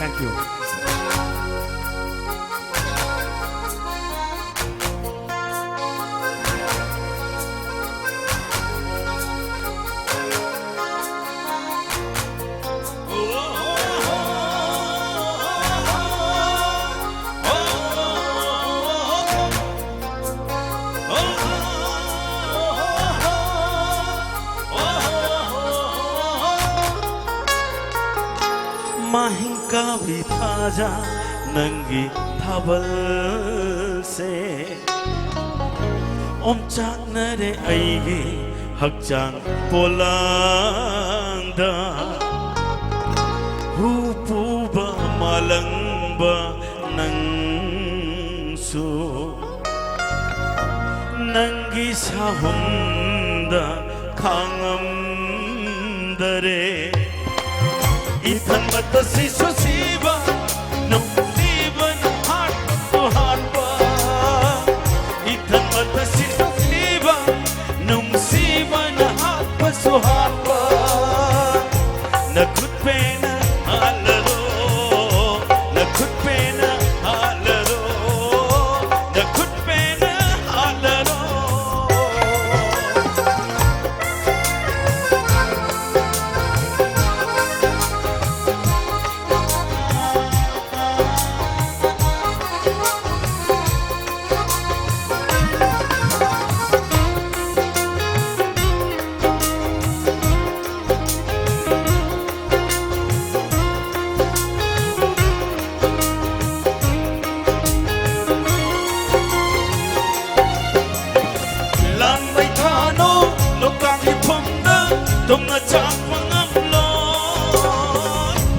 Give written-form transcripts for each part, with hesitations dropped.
Thank you. 마hin가 비타자 능기 타벌세 옴짝나래 아이기 학장 볼란다 후부바 말랑바 낭수 능기 사혼다 강음다래 Ithan batasi susiba, nung siban heart to heart ba. Ithan batasi susiba, nung siban heart to heart ba. Nakut pena halaro, nakut pena halaro, nakut pena halaro. Tung na chak pangam lo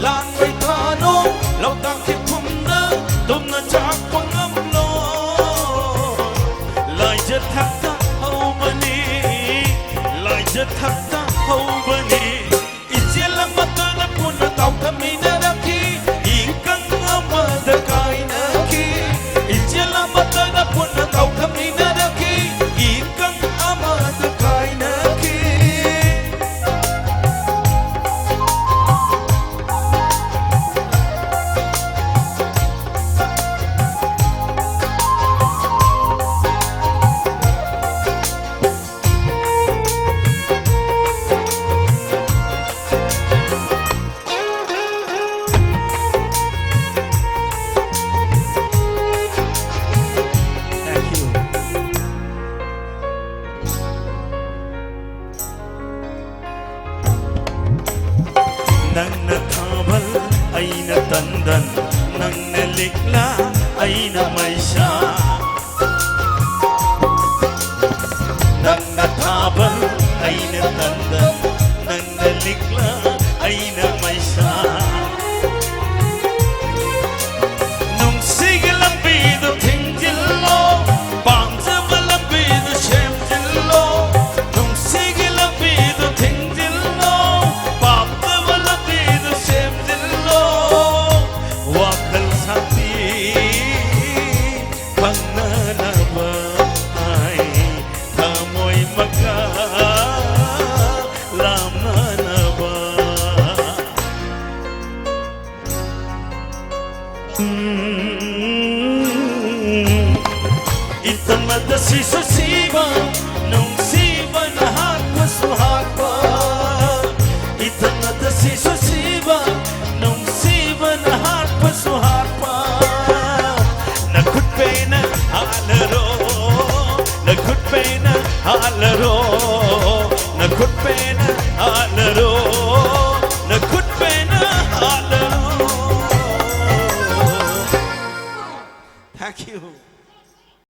Lan bay thano Lau tang khip phum na Tung na chak pangam lo Lai jet thak ta hau bani Lai jet thak ta hau bani Ichia lang mata na puna tau thami na rakhi Ikang amad kai na ki Ichia lang mata na puna tau thami na rakhi Ikang amad kai na ki Nang nakabal ay natandan Nang nalikla ay namaysya Nang nakabal ay natandan Nang nalikla ay namaysya Nung sigalang bido tingjilo Bangsa malang bido siyemjilo Nung sigalang bido tingjilo Wakal sapi panganaba ay tamoy magkalam na ba Itang madasi sa siba nung siba na hakpa suhakpa Itang madasi sa siba nung siba na hakpa suhakpa Nakut pena halaro Nakut pena halaro Nakut pena halaro